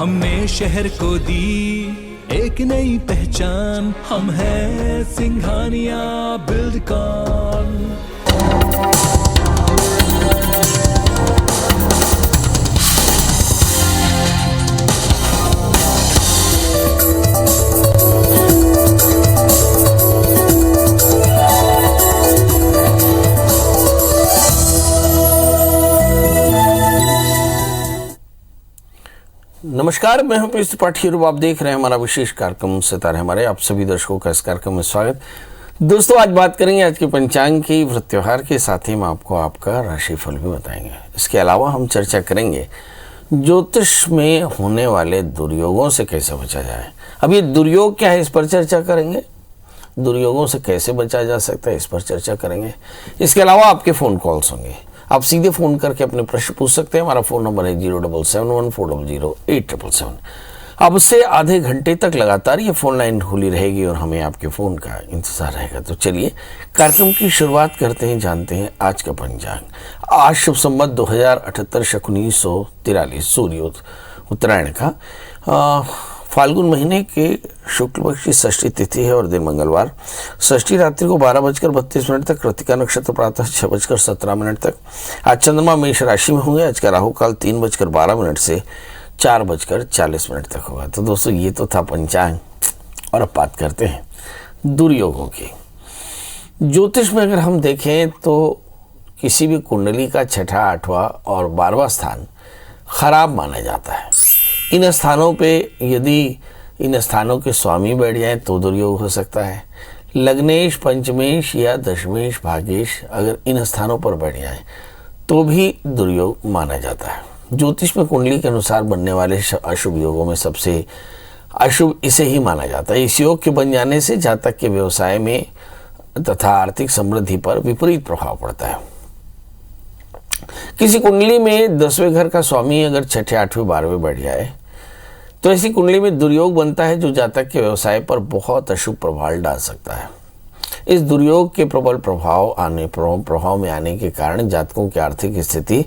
हमने शहर को दी एक नई पहचान, हम हैं सिंघानिया बिल्डकॉन। नमस्कार, मैं हूं पीयूष त्रिपाठी और आप देख रहे हैं हमारा विशेष कार्यक्रम सितारे हमारे। आप सभी दर्शकों का इस कार्यक्रम में स्वागत। दोस्तों, आज बात करेंगे आज के पंचांग की व्रत त्योहार के साथ ही हम आपको आपका राशिफल भी बताएंगे। इसके अलावा हम चर्चा करेंगे ज्योतिष में होने वाले दुर्योगों से कैसे बचा जाए। अब ये दुर्योग क्या है, इस पर चर्चा करेंगे। दुर्योगों से कैसे बचा जा सकता है, इस पर चर्चा करेंगे। इसके अलावा आपके फ़ोन कॉल्स होंगे, आप सीधे फ़ोन करके अपने प्रश्न पूछ सकते हैं। हमारा फ़ोन नंबर है 07714008877। अब उससे आधे घंटे तक लगातार ये फ़ोन लाइन खुली रहेगी और हमें आपके फ़ोन का इंतज़ार रहेगा। तो चलिए कार्यक्रम की शुरुआत करते हैं, जानते हैं आज का पंचांग। आज शुभ संवत 2078 शक 1943 सूर्योदय उत्तरायण का फाल्गुन महीने के शुक्ल पक्ष की षष्ठी तिथि है और दिन मंगलवार। षष्ठी रात्रि को 12:32 तक, कृतिका नक्षत्र प्रातः 6:17 तक। आज चंद्रमा मेष राशि में होंगे। आज का राहु काल 3:12 से 4:40 तक होगा। तो दोस्तों, ये तो था पंचांग और अब बात करते हैं दुर्योगों की। ज्योतिष में अगर हम देखें तो किसी भी कुंडली का छठा, आठवां और 12वां स्थान खराब माना जाता है। इन स्थानों पे यदि इन स्थानों के स्वामी बैठ जाएं तो दुर्योग हो सकता है। लग्नेश, पंचमेश या दशमेश, भाग्येश अगर इन स्थानों पर बैठ जाएं तो भी दुर्योग माना जाता है। ज्योतिष में कुंडली के अनुसार बनने वाले अशुभ योगों में सबसे अशुभ इसे ही माना जाता है। इस योग के बन जाने से जातक के व्यवसाय में तथा आर्थिक समृद्धि पर विपरीत प्रभाव पड़ता है। किसी कुंडली में 10वें घर का स्वामी अगर छठे, 8वें, 12वें बैठ जाए तो ऐसी कुंडली में दुर्योग बनता है जो जातक के व्यवसाय पर बहुत अशुभ प्रभाव डाल सकता है। इस दुर्योग के प्रबल प्रभाव में आने के कारण जातकों की आर्थिक स्थिति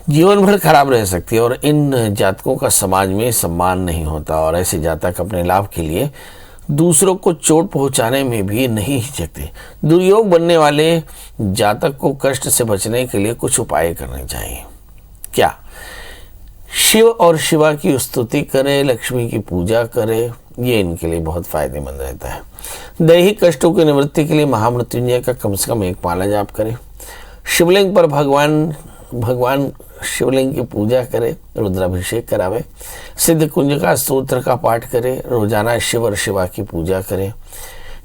जीवन भर खराब रह सकती है और इन जातकों का समाज में सम्मान नहीं होता और ऐसे जातक अपने लाभ के लिए दूसरों को चोट पहुंचाने में भी नहीं हिचकते। दुर्योग बनने वाले जातक को कष्ट से बचने के लिए कुछ उपाय करने चाहिए। क्या? शिव और शिवा की स्तुति करें, लक्ष्मी की पूजा करें, ये इनके लिए बहुत फायदेमंद रहता है। दैहिक कष्टों की निवृत्ति के लिए महामृत्युंजय का कम से कम एक माला जाप करें। शिवलिंग पर भगवान शिवलिंग की पूजा करें, रुद्राभिषेक करावे। सिद्ध कुंजका स्तोत्र का पाठ करें। रोजाना शिव और शिवा की पूजा करें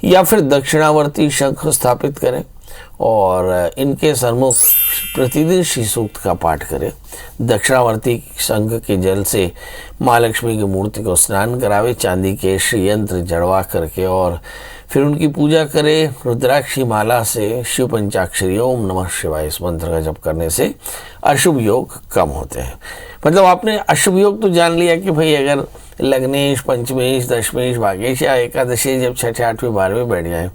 या फिर दक्षिणावर्ती शंख स्थापित करें और इनके सम्मुख प्रतिदिन श्री सूक्त का पाठ करें। दक्षिणावर्ती शंख के जल से माँ लक्ष्मी की मूर्ति को स्नान करावे। चांदी के श्री यंत्र जड़वा करके और फिर उनकी पूजा करें। रुद्राक्षी माला से शिव पंचाक्षरी ओम नमः शिवाय इस मंत्र का जप करने से अशुभ योग कम होते हैं। मतलब आपने अशुभ योग तो जान लिया कि भाई अगर लग्नेश, पंचमेश, दशमेश, भाग्येश या एकादशी जब छठे, 8वें, 12वें बैठ जाए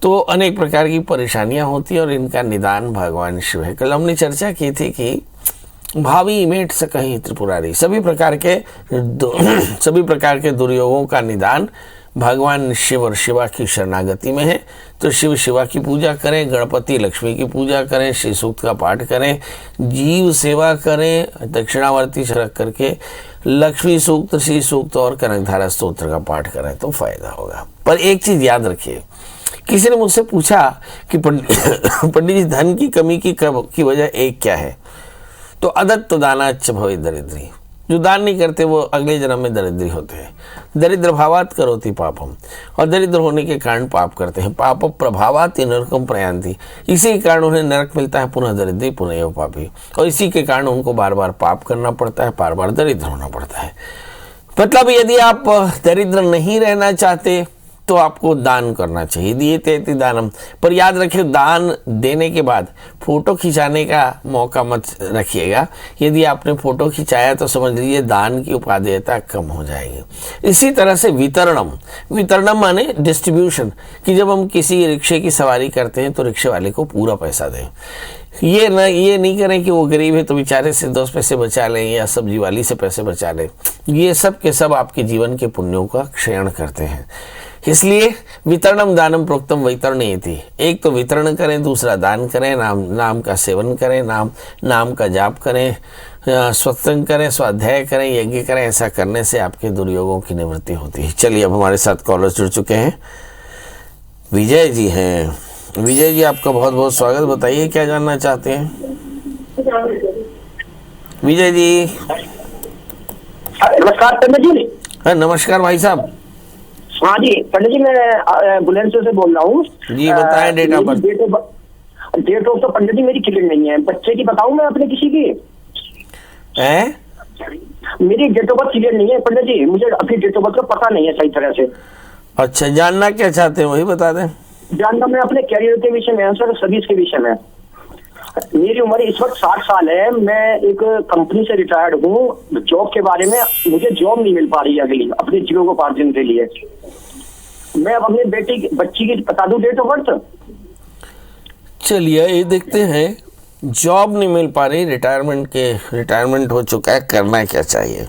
तो अनेक प्रकार की परेशानियां होती हैं और इनका निदान भगवान शिव है। कल हमने चर्चा की थी कि भावी मेट से कहीं त्रिपुरारी, सभी प्रकार के दुर्योगों का निदान भगवान शिव और शिवा की शरणागति में है। तो शिव शिवा की पूजा करें, गणपति लक्ष्मी की पूजा करें, श्री सूक्त का पाठ करें, जीव सेवा करें, दक्षिणावर्ती रख करके लक्ष्मी सूक्त, श्री सूक्त और कनकधारा स्तोत्र का पाठ करें तो फायदा होगा। पर एक चीज याद रखिए, किसी ने मुझसे पूछा कि पंडित जी धन की कमी की वजह एक क्या है? तो अदत्त दानाच्च भवे दरिद्री, जो दान नहीं करते वो अगले जन्म में दरिद्री होते हैं। दरिद्र भावात करोति पापम, और दरिद्र होने के कारण पाप करते हैं। पाप प्रभावात नरकम प्रयांति, इसी के कारण उन्हें नरक मिलता है। पुनः दरिद्री पुनः एव पापी, और इसी के कारण उनको बार बार पाप करना पड़ता है, बार बार दरिद्र होना पड़ता है। मतलब यदि आप दरिद्र नहीं रहना चाहते तो आपको दान करना चाहिए। दिए तेति दानम, पर याद रखिए दान देने के बाद फोटो खिंचाने का मौका मत रखिएगा। यदि आपने फोटो खिंचाया तो समझ लीजिए दान की उपादेयता कम हो जाएगी। इसी तरह से वितरणम माने डिस्ट्रीब्यूशन, कि जब हम किसी रिक्शे की सवारी करते हैं तो रिक्शे वाले को पूरा पैसा दें। ये नहीं करें कि वो गरीब है तो बेचारे से 10 पैसे बचा लें या सब्जी वाली से पैसे बचा लें। ये सब के सब आपके जीवन के पुण्यों का क्षरण करते हैं। इसलिए वितरणम दानम प्रोक्तम वैतरणीयति। एक तो वितरण करें, दूसरा दान करें, नाम का सेवन करें, नाम का जाप करें, सत्संग करें, स्वाध्याय करें, यज्ञ करें। ऐसा करने से आपके दुर्योगों की निवृत्ति होती है। चलिए, अब हमारे साथ कॉलर जुड़ चुके हैं। विजय जी हैं। विजय जी, आपका बहुत बहुत स्वागत। बताइए क्या जानना चाहते हैं विजय जी? नमस्कार पंडित जी। हाँ, नमस्कार भाई साहब। हाँ जी पंडित जी, मैं बुलंदशहर से बोल रहा हूँ जी, बताएं date of birth. Date of तो पंडित जी मेरी क्लियर नहीं है। बच्चे की बताऊँ मैं अपने किसी की? मेरी डेट ऑफ बर्थ क्लियर नहीं है पंडित जी, मुझे अपनी डेट ऑफ बर्थ का पता नहीं है सही तरह से। अच्छा, जानना क्या चाहते हैं वही बता दें। जानना मैं अपने कैरियर के विषय में, सर सर्विस के विषय में। मेरी उम्र इस वक्त 60 साल है। मैं एक कंपनी से रिटायर्ड हूँ। जॉब के बारे में मुझे जॉब नहीं मिल पा रही है अगली अपने जीवनोपार्जन के लिए। मैं अब अपने बच्ची की बता दूं डेट ऑफ बर्थ। चलिए, ये देखते हैं। जॉब नहीं मिल पा रही, रिटायरमेंट हो चुका है, करना क्या चाहिए?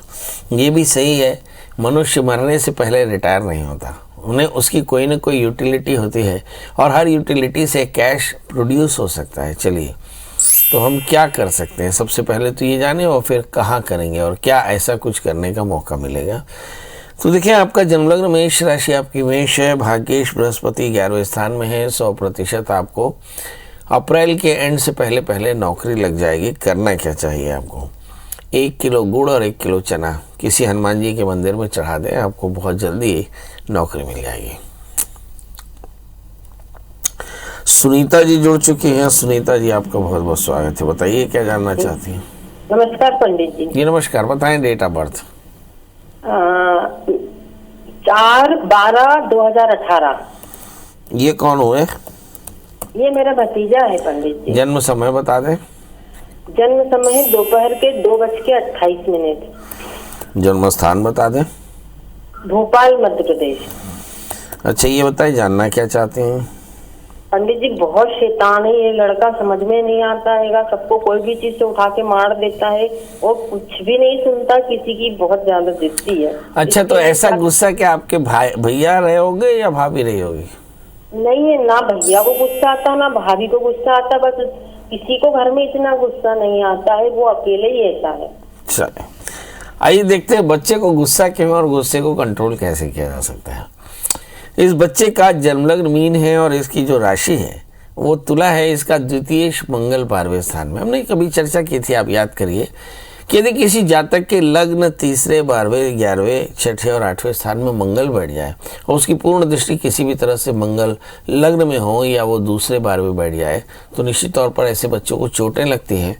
ये भी सही है। मनुष्य मरने से पहले रिटायर नहीं होता, उन्हें उसकी कोई ना कोई यूटिलिटी होती है और हर यूटिलिटी से कैश प्रोड्यूस हो सकता है। चलिए, तो हम क्या कर सकते हैं? सबसे पहले तो ये जाने और फिर कहाँ करेंगे और क्या ऐसा कुछ करने का मौका मिलेगा। तो देखिए, आपका जन्मलग्न मेष राशि आपकी मेष है। भाग्येश बृहस्पति 11वें स्थान में है। 100% आपको अप्रैल के एंड से पहले नौकरी लग जाएगी। करना क्या चाहिए आपको? 1 किलो गुड़ और 1 किलो चना किसी हनुमान जी के मंदिर में चढ़ा दें, आपको बहुत जल्दी नौकरी मिल जाएगी। सुनीता जी जुड़ चुकी हैं। सुनीता जी, आपका बहुत बहुत स्वागत है। बताइए क्या जानना चाहती हैं? नमस्कार पंडित जी। जी नमस्कार। बताएं डेट ऑफ बर्थ। 4/12/2018। ये कौन हुए? ये मेरा भतीजा है पंडित जी। जन्म समय बता दें। जन्म समय है दोपहर के 2:28। जन्म स्थान बता दें। भोपाल मध्य प्रदेश। अच्छा, ये बताइए जानना क्या चाहते हैं? पंडित जी बहुत शैतान है ये लड़का, समझ में नहीं आता है। सबको कोई भी चीज से उठा के मार देता है और कुछ भी नहीं सुनता किसी की, बहुत ज्यादा जिद्दी है। अच्छा, तो ऐसा गुस्सा क्या आपके भैया रहे होंगे या भाभी रही होगी? नहीं है, ना भैया को गुस्सा आता ना भाभी को गुस्सा आता। बस किसी को घर में इतना गुस्सा नहीं आता है, वो अकेले ही ऐसा है। चलिए, आइए देखते हैं बच्चे को गुस्सा क्यों और गुस्से को कंट्रोल कैसे किया जा सकता है। इस बच्चे का जन्मलग्न मीन है और इसकी जो राशि है वो तुला है। इसका द्वितीय मंगल 12वें स्थान में। हमने कभी चर्चा की थी, आप याद करिए, कि यदि किसी जातक के लग्न 3रे, 12वें, 11वें, 6ठे और 8वें स्थान में मंगल बैठ जाए और उसकी पूर्ण दृष्टि किसी भी तरह से मंगल लग्न में हो या वो दूसरे 12वें बैठ जाए, तो निश्चित तौर पर ऐसे बच्चों को चोटें लगती हैं,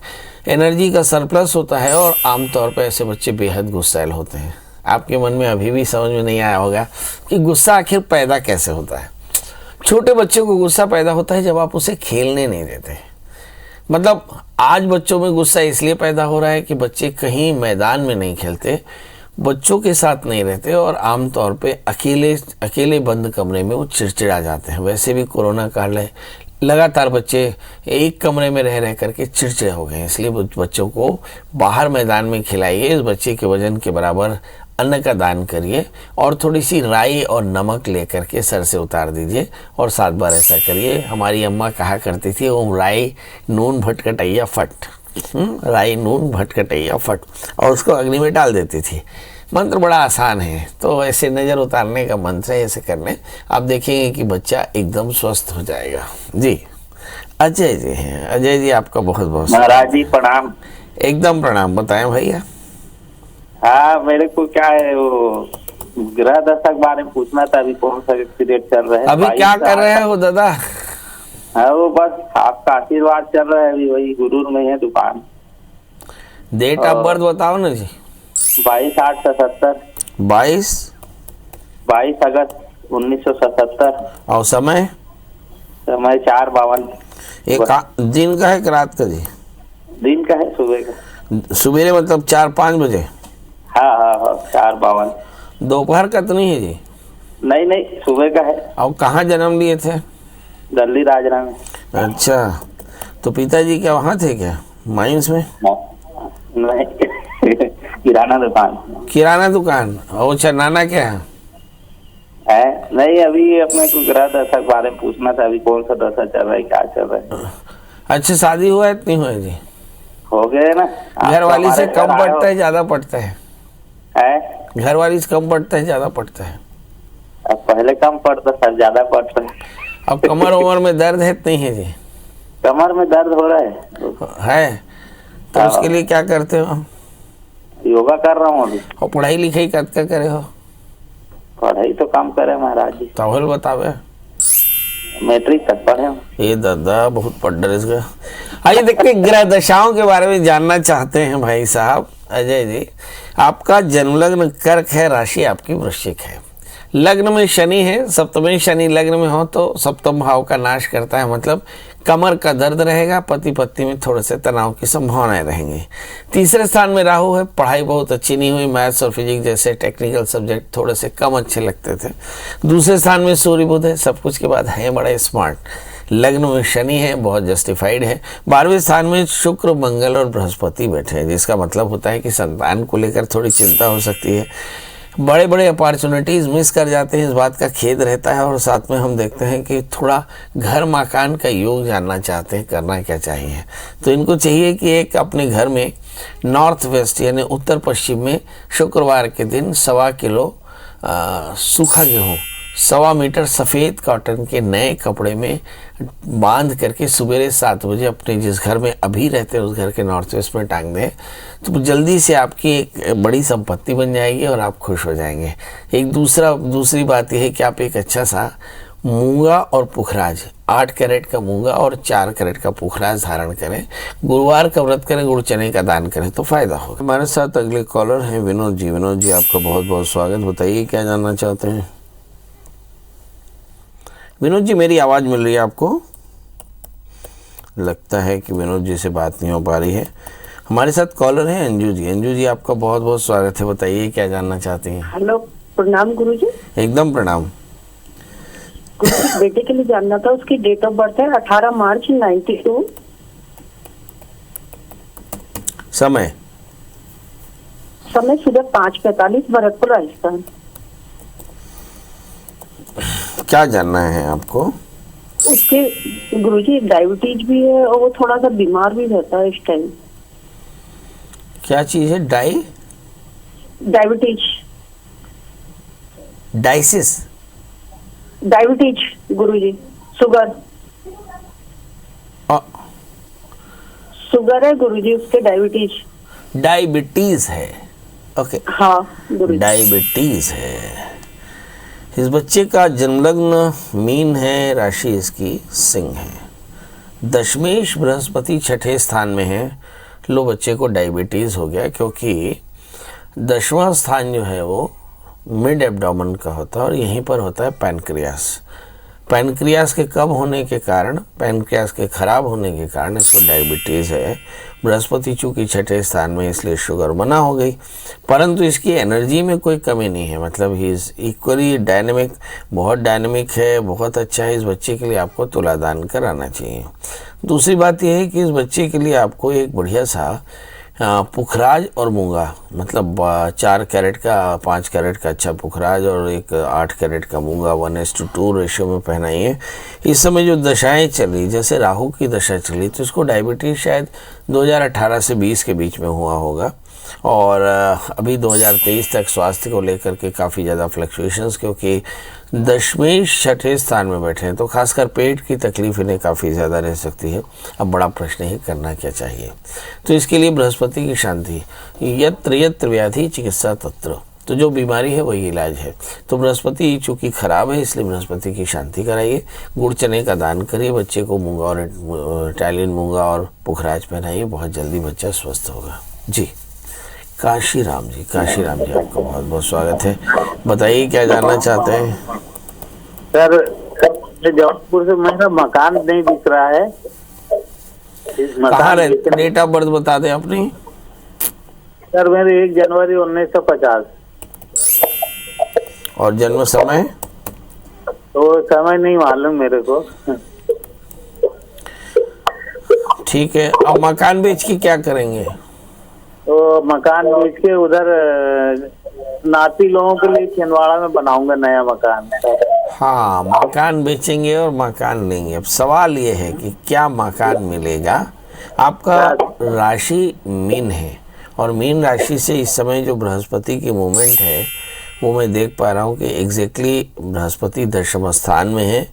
एनर्जी का सरप्लस होता है और आमतौर पर ऐसे बच्चे बेहद गुस्सैल होते हैं। आपके मन में अभी भी समझ में नहीं आया होगा कि गुस्सा आखिर पैदा कैसे होता है। छोटे बच्चों को गुस्सा पैदा होता है जब आप उसे खेलने नहीं देते। मतलब आज बच्चों में गुस्सा इसलिए पैदा हो रहा है कि बच्चे कहीं मैदान में नहीं खेलते, बच्चों के साथ नहीं रहते और आमतौर पे अकेले बंद कमरे में वो चिड़चिड़ा जाते हैं। वैसे भी कोरोना काल है, लगातार बच्चे एक कमरे में रह करके चिड़चिड़े हो गए हैं। इसलिए बच्चों को बाहर मैदान में खिलाइए। इस बच्चे के वजन के बराबर अन्न का दान करिए और थोड़ी सी राई और नमक लेकर के सर से उतार दीजिए और 7 बार ऐसा करिए। हमारी अम्मा कहा करती थी, ओम राई नून भटकटैया फट, राई नून भटकटैया फट, और उसको अग्नि में डाल देती थी। मंत्र बड़ा आसान है, तो ऐसे नज़र उतारने का मंत्र है, ऐसे करने आप देखेंगे कि बच्चा एकदम स्वस्थ हो जाएगा। जी अजय जी हैं। अजय जी, आपका बहुत बहुत महाराज जी प्रणाम। एकदम प्रणाम। बताएं भैया। हाँ, मेरे को क्या है वो ग्रह दशा के बारे में पूछना था। अभी कौन सा पीरियड चल रहा है? अभी क्या कर रहे हो दादा? हाँ, वो बस आपका आशीर्वाद चल रहा है। अभी वही गुरूर में है दुकान। डेट ऑफ बर्थ बताओ ना जी। 22/8/77। 22 अगस्त 1977। और समय? समय 4:52। दिन का है कि रात का जी? दिन का है, सुबह का। सुबेरे मतलब 4-5 बजे? हाँ 4:52। दोपहर का तो नहीं है जी? नहीं, सुबह का है। और कहाँ जन्म लिए थे? दिल्ली राजरा में। अच्छा, तो पिताजी क्या वहाँ थे क्या, माइंस में? नहीं किराना दुकान किराना दुकान। अच्छा, नाना क्या है? नहीं, अभी अपने को गृह दशा के बारे में पूछना था, अभी कौन सा दशा चल रहा है, क्या चल रहा है। अच्छा, शादी हुआ है इतनी हुआ जी? हो गए ना। घर वाली से कम पड़ता है ज्यादा पड़ता है? घर वाली से कम पड़ता है ज्यादा पड़ता है? अब पहले कम पड़ता था, ज्यादा पड़ता है। अब कमर उमर में दर्द है नहीं है जी? कमर में दर्द हो रहा है तो उसके लिए क्या करते हो? योगा कर रहा हूँ अभी। और पढ़ाई लिखाई कब क्या करे हो? पढ़ाई तो कम करे महाराज जी, तो बतावे। मैट्रिक तक पढ़े हम। ये दादा बहुत पढ़ डर इसका। आइए देखते हैं, ग्रह दशाओं के बारे में जानना चाहते हैं भाई साहब अजय जी। आपका जन्म लग्न कर्क है, राशि आपकी वृश्चिक है, लग्न में शनि है, सप्तमी शनि लग्न में हो तो सप्तम भाव का नाश करता है, मतलब कमर का दर्द रहेगा, पति पत्नी में थोड़े से तनाव की संभावनाएं रहेंगी। तीसरे स्थान में राहु है, पढ़ाई बहुत अच्छी नहीं हुई, मैथ्स और फिजिक्स जैसे टेक्निकल सब्जेक्ट थोड़े से कम अच्छे लगते थे। दूसरे स्थान में सूर्य बुध है, सब कुछ के बाद है बड़े स्मार्ट। लग्न में शनि है, बहुत जस्टिफाइड है। 12वें स्थान में शुक्र मंगल और बृहस्पति बैठे हैं, जिसका मतलब होता है कि संतान को लेकर थोड़ी चिंता हो सकती है, बड़े बड़े अपॉर्चुनिटीज़ मिस कर जाते हैं, इस बात का खेद रहता है। और साथ में हम देखते हैं कि थोड़ा घर मकान का योग जानना चाहते हैं, करना क्या चाहिए। तो इनको चाहिए कि एक अपने घर में नॉर्थ वेस्ट यानी उत्तर पश्चिम में शुक्रवार के दिन 1.25 किलो सूखा गेहूँ 1.25 मीटर सफ़ेद कॉटन के नए कपड़े में बांध करके सवेरे 7 बजे अपने जिस घर में अभी रहते हैं उस घर के नॉर्थ वेस्ट में टांग दें, तो जल्दी से आपकी एक बड़ी संपत्ति बन जाएगी और आप खुश हो जाएंगे। दूसरी बात यह है कि आप एक अच्छा सा मूंगा और पुखराज 8 कैरेट का मूंगा और 4 कैरेट का पुखराज धारण करें, गुरुवार का व्रत करें, गुड़ चने का दान करें तो फायदा होगा। हमारे साथ अगले कॉलर हैं विनोद जी। विनोद जी, आपका बहुत बहुत स्वागत। बताइए क्या जानना चाहते हैं? विनोद जी, मेरी आवाज़ मिल रही है आपको? लगता है कि विनोद जी से बात नहीं हो पा रही है। हमारे साथ कॉलर हैं अंजू जी। अंजू जी, आपका बहुत बहुत स्वागत है। बताइए क्या जानना चाहती हैं? हेलो, प्रणाम गुरुजी। एकदम प्रणाम। गुरुजी, बेटे के लिए जानना था, उसकी डेट ऑफ बर्थ है 18 मार्च 92। समय सुबह 5:45, भरतपुर राजस्थान। क्या जानना है आपको? उसके गुरुजी डायबिटीज भी है और वो थोड़ा सा बीमार भी रहता है इस टाइम। क्या चीज है? डायबिटीज गुरुजी। शुगर है गुरुजी, उसके डायबिटीज है। ओके, हाँ गुरुजी, डायबिटीज है। इस बच्चे का जन्मलग्न मीन है, राशि इसकी सिंह है, दशमेश बृहस्पति 6ठे स्थान में है। लो, बच्चे को डायबिटीज़ हो गया क्योंकि 10वां स्थान जो है वो मिड एब्डोमेन का होता है और यहीं पर होता है पैनक्रियास। पैनक्रियास के कम होने के कारण, पैनक्रियास के खराब होने के कारण इसको डायबिटीज़ है। बृहस्पति चूँकि 6ठे स्थान में, इसलिए शुगर मना हो गई, परंतु इसकी एनर्जी में कोई कमी नहीं है, मतलब ही इज़ इक्वली डायनेमिक, बहुत डायनेमिक है, बहुत अच्छा है। इस बच्चे के लिए आपको तुला दान कराना चाहिए। दूसरी बात यह है कि इस बच्चे के लिए आपको एक बढ़िया सा पुखराज और मूंगा, मतलब 4 कैरेट का 5 कैरेट का अच्छा पुखराज और एक 8 कैरेट का मूंगा 1:2 रेशियो में पहनाइए। इस समय जो दशाएं चली, जैसे राहु की दशा चली, तो इसको डायबिटीज़ शायद 2018 से 20 के बीच में हुआ होगा और अभी 2023 तक स्वास्थ्य को लेकर के काफ़ी ज़्यादा फ्लक्चुएशंस, क्योंकि दशमेश 6ठे स्थान में बैठे हैं तो खासकर पेट की तकलीफ इन्हें काफ़ी ज़्यादा रह सकती है। अब बड़ा प्रश्न है करना क्या चाहिए। तो इसके लिए बृहस्पति की शांति, यत्र यत्र व्याधि चिकित्सा तत्र, तो जो बीमारी है वही इलाज है। तो बृहस्पति चूँकि खराब है, इसलिए बृहस्पति की शांति कराइए, गुड़ चने का दान करिए, बच्चे को मूंगा और इटालियन मूंगा और पुखराज पहनाइए, बहुत जल्दी बच्चा स्वस्थ होगा। जी, काशीराम जी, आपका बहुत बहुत स्वागत है। बताइए क्या जानना चाहते हैं? सर, जौनपुर से मेरा मकान नहीं दिख रहा है। कहाँ रहते? डेट ऑफ बर्थ बता दें अपनी। सर, मेरे 1 जनवरी 1950। और जन्म समय? तो समय नहीं मालूम मेरे को। ठीक है। अब मकान बेच के क्या करेंगे? तो मकान बेच के उधर नाती लोगों के लिए छिंदवाड़ा में बनाऊंगा नया मकान। हाँ, मकान बेचेंगे और मकान लेंगे। अब सवाल ये है कि क्या मकान मिलेगा। आपका राशि मीन है और मीन राशि से इस समय जो बृहस्पति की मूवमेंट है वो मैं देख पा रहा हूँ कि एग्जैक्टली बृहस्पति दशम स्थान में है,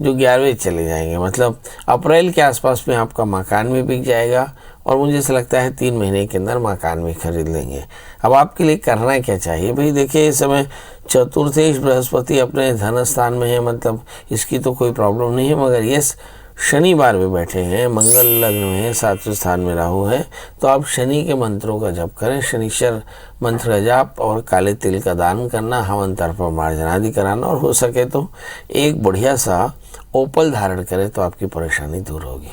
जो 11वें चले जाएंगे। मतलब अप्रैल के आसपास में आपका मकान भी बिक जाएगा और मुझे ऐसा लगता है 3 महीने के अंदर मकान भी खरीद लेंगे। अब आपके लिए करना क्या चाहिए भाई? देखिए, इस समय चतुर्थेश बृहस्पति अपने धन स्थान में है, मतलब इसकी तो कोई प्रॉब्लम नहीं है। मगर यस, शनिवार में बैठे हैं, मंगल लग्न में है, 7वें स्थान में राहु है, तो आप शनि के मंत्रों का जप करें। शनिश्चर मंत्र का जाप और काले तिल का दान करना, हवन तर्पण मार्जन आदि कराना, और हो सके तो एक बढ़िया सा ओपल धारण करें तो आपकी परेशानी दूर होगी।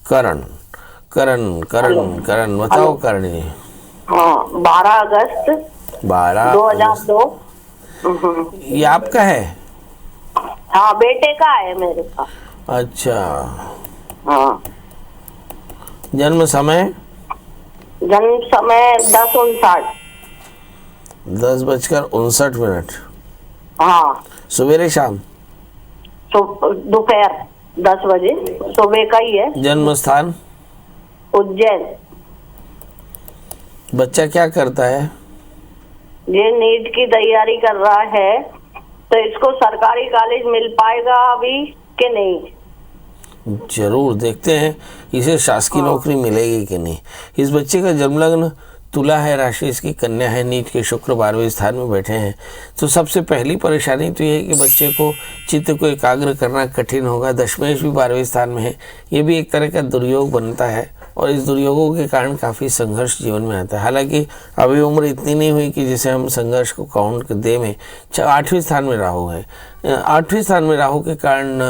करण करण करण करण बताओ करण जी। हाँ, 12 अगस्त 2002। ये आपका है? हाँ, बेटे का है मेरे का। अच्छा। हाँ। जन्म समय? जन्म समय 10:59। 10:59। हाँ। सवेरे शाम? दोपहर 10 बजे, सुबह का ही है। जन्म स्थान? उज्जैन। बच्चा क्या करता है? ये नीट की तैयारी कर रहा है, तो इसको सरकारी कॉलेज मिल पाएगा अभी कि नहीं? जरूर, देखते हैं इसे शासकीय नौकरी मिलेगी कि नहीं। इस बच्चे का जन्म लग्न तुला है, राशि इसकी कन्या है, नीच के शुक्र 12वें स्थान में बैठे हैं। तो सबसे पहली परेशानी तो ये है कि बच्चे को चित्त को एकाग्र करना कठिन होगा। दशमेश भी 12वें स्थान में है, ये भी एक तरह का दुर्योग बनता है और इस दुर्योगों के कारण काफ़ी संघर्ष जीवन में आता है। हालांकि अभी उम्र इतनी नहीं हुई कि जिसे हम संघर्ष को काउंट दे में। 8वें स्थान में राहु है, 8वें स्थान में राहु के कारण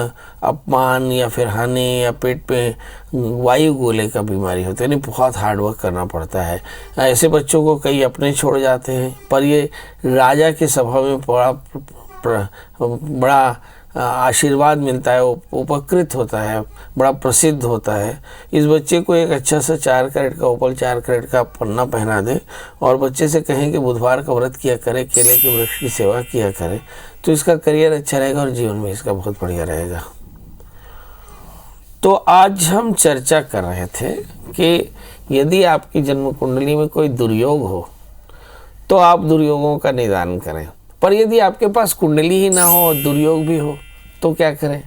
अपमान या फिर हानि या पेट पे वायु गोले का बीमारी होती है, यानी बहुत हार्डवर्क करना पड़ता है। ऐसे बच्चों को कई अपने छोड़ जाते हैं, पर ये राजा के सभा में बड़ा आशीर्वाद मिलता है, उपकृत होता है, बड़ा प्रसिद्ध होता है। इस बच्चे को एक अच्छा सा 4 कैरेट का ओपल 4 कैरेट का पन्ना पहना दे और बच्चे से कहें कि बुधवार का व्रत किया करे, केले के वृक्ष की सेवा किया करे, तो इसका करियर अच्छा रहेगा और जीवन में इसका बहुत बढ़िया रहेगा। तो आज हम चर्चा कर रहे थे कि यदि आपकी जन्म कुंडली में कोई दुर्योग हो तो आप दुर्योगों का निदान करें, पर यदि आपके पास कुंडली ही ना हो और दुर्योग भी हो तो क्या करें?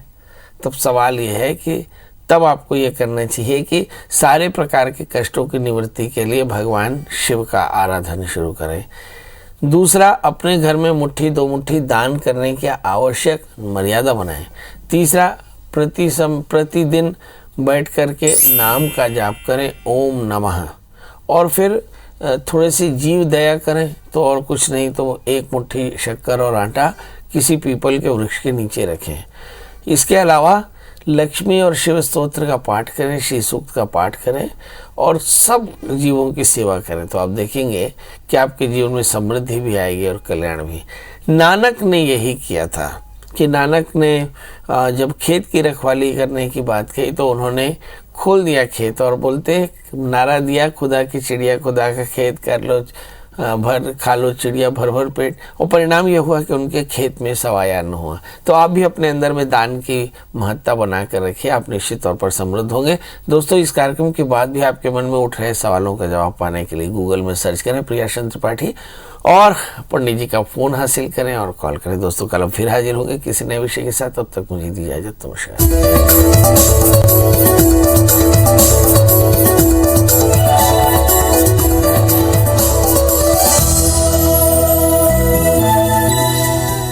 तब सवाल ये है कि तब आपको ये करना चाहिए कि सारे प्रकार के कष्टों की निवृत्ति के लिए भगवान शिव का आराधन शुरू करें। दूसरा, अपने घर में मुट्ठी 2 मुट्ठी दान करने की आवश्यक मर्यादा बनाएं। तीसरा, प्रतिदिन बैठ करके नाम का जाप करें, ओम नमः, और फिर थोड़ी सी जीव दया करें, तो और कुछ नहीं तो 1 मुट्ठी शक्कर और आटा किसी पीपल के वृक्ष के नीचे रखें। इसके अलावा लक्ष्मी और शिव स्तोत्र का पाठ करें, श्री सूक्त का पाठ करें और सब जीवों की सेवा करें, तो आप देखेंगे कि आपके जीवन में समृद्धि भी आएगी और कल्याण भी। नानक ने यही किया था कि नानक ने जब खेत की रखवाली करने की बात कही तो उन्होंने खोल दिया खेत और बोलते नारा दिया, खुदा की चिड़िया खुदा का खेत कर लो, भर खा लो चिड़िया भर भर पेट, और परिणाम यह हुआ कि उनके खेत में सवाया न हुआ। तो आप भी अपने अंदर में दान की महत्ता बना कर रखिए, आप निश्चित तौर पर समृद्ध होंगे। दोस्तों, इस कार्यक्रम के बाद भी आपके मन में उठ रहे सवालों का जवाब पाने के लिए गूगल में सर्च करें प्रियाशंकर त्रिपाठी और पंडित जी का फ़ोन हासिल करें और कॉल करें। दोस्तों, कल हम फिर हाजिर होंगे किसी नए विषय के साथ, तब तक मुझे दी इजाज़त। नमस्कार।